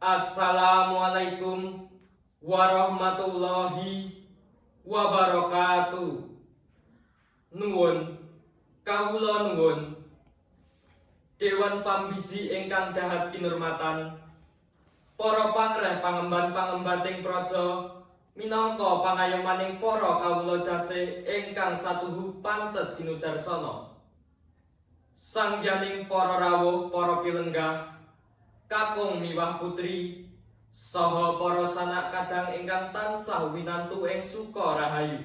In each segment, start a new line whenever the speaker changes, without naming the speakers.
Assalamualaikum warahmatullahi wabarakatuh. Nuwun, kawula nuwun. Dewan pambiji ingkang dahat kinurmatan, para pangreh pangemban-pangembating praja, minangka pangayomaning para kawula dasih ingkang satuhu pantes sinudarsana. Sangyaning para rawuh, para pilenggah, kakung miwah putri, saha para sanak kadang ingkang tansah winantu ing suka rahayu.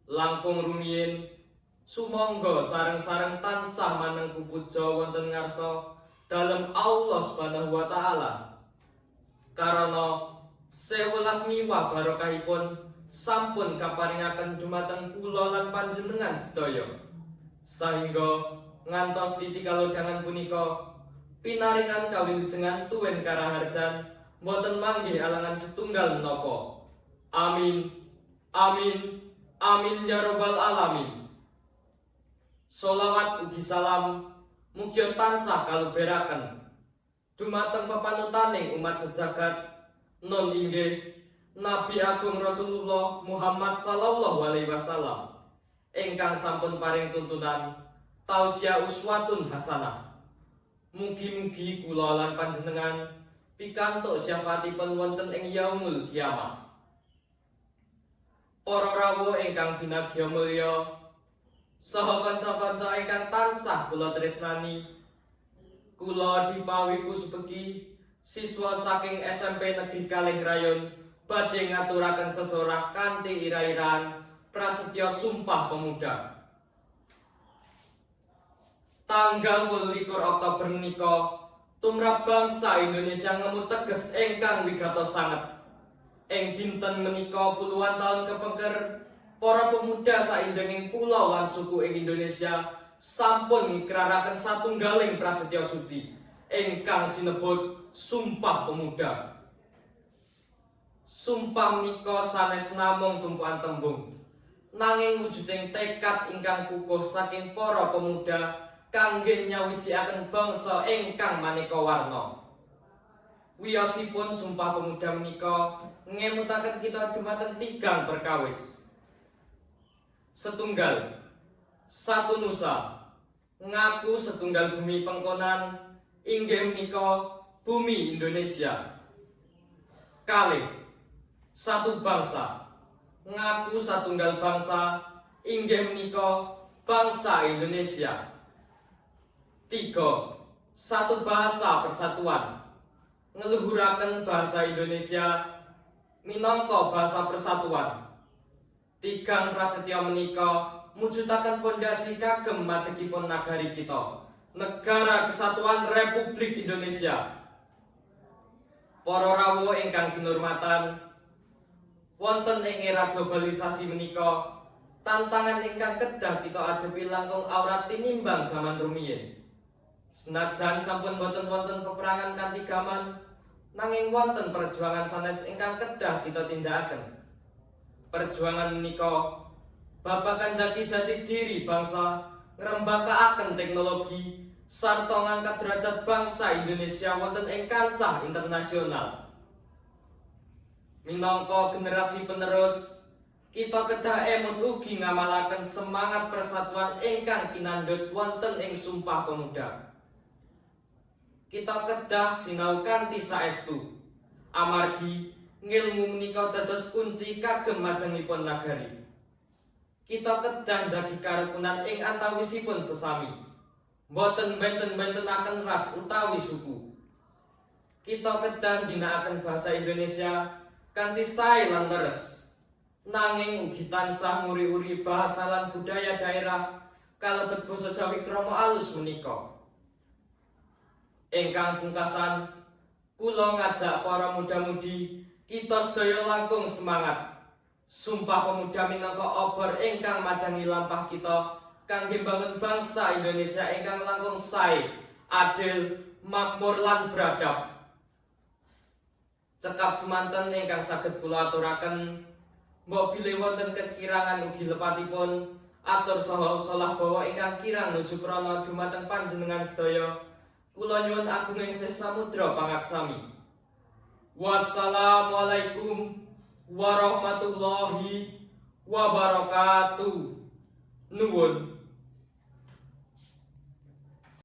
Langkung rumiyin, sumangga sareng-sareng tansah manengku puja wonten ngarsa dalem Allah Subhanahu wa taala. Karana 11 miwah barokahipun sampun kaparingaken dumateng kula lan panjenengan sedaya. Sahingga ngantos titik kalodhangan punika pinaringan kawilujengan tuwin karaharjan boten manggih alangan setunggal menapa. Amin. Amin. Amin ya rabbal alamin. Sholawat ugi salam mugia tansah kaleberaken dumateng pepanutaning umat sejagat non inggih Nabi Agung Rasulullah Muhammad sallallahu alaihi wasallam ingkang sampun paring tuntunan tausiah uswatun hasanah. Mugi-mugi kula lan panjenengan pikantuk syafaatipun wonten ing yaumul kiamah. Para rawuh ingkang binagya mulya saha kanca-kanca ingkang tansah kula tresnani, kula dipawiku subeki siswa saking SMP Negeri Kalengrayon badhe ngaturaken sesorah kanthi ira-iraan prasetya Sumpah Pemuda. Tanggal 28 Oktober menika tumrap bangsa Indonesia ngemu teges ingkang wigatos sanget. Ing dinten menika puluhan taun kepengker para pemuda saindenging pulau lan suku ing Indonesia sampun ngikraraken satunggaling prasetya suci ingkang sinebut Sumpah Pemuda. Sumpah menika sanes namung tumpukan tembung, nanging wujuding tekad ingkang kukuh saking para pemuda kangge nyawijiaken bangsa ingkang maneka warna. Wiyosipun Sumpah Pemuda menika ngemutaken kita dumateng tigang perkawis. Setunggal, satu nusa, ngaku setunggal bumi pengkonan inggih menika bumi Indonesia. Kalih, satu bangsa, ngaku satunggal bangsa inggih menika bangsa Indonesia. 3. Satu bahasa persatuan, ngeluhuraken bahasa Indonesia minangka bahasa persatuan. Tigang prasetya menika mujudaken pondasi kagem madegipun nagari kita, Negara Kesatuan Republik Indonesia. Para rawuh ingkang kinurmatan, wonten ing era globalisasi menika tantangan ingkang kedah kita adepi langkung awrat tinimbang jaman rumiyin. Senajan sampun boten wonten peperangan kanthi gaman, nanging wonten perjuangan sanes ingkang kedah kita tindakaken. Perjuangan menika babagan jati diri bangsa, ngrembakaaken teknologi sarta ngangkat derajat bangsa Indonesia wonten ing kancah internasional. Minangka generasi penerus, kita kedah emut ugi ngamalaken semangat persatuan ingkang kinandhut wonten ing Sumpah Pemuda. Kita kedah sinau kanthi saestu, amargi ngilmu menika dados kunci kagem majengipun nagari. Kita kedah njagi karukunan ing antawisipun sesami, boten benten-bentenaken ras utawi suku. Kita kedah ginakaken basa Indonesia kanthi sae lan leres, nanging ugi tansah nguri-uri bahasa lan budaya daerah kalebet basa Jawi krama alus menika. Ingkang pungkasan, kula ngajak para muda-mudi kita sedaya langkung semangat. Sumpah Pemuda minangka obor ingkang madangi lampah kita kangge mbangun bangsa Indonesia ingkang langkung sae, adil, makmur lan beradab. Cekap semanten ingkang saged kula aturaken, mbok bilih wonten kekirangan ugi lepatipun atur saha salah bawa ingkang kirang nuju prana dumateng panjenengan sedaya. kula nyuwun agunging Samudra pangaksami. Wassalamualaikum warahmatullahi wabarakatuh. Nuwun.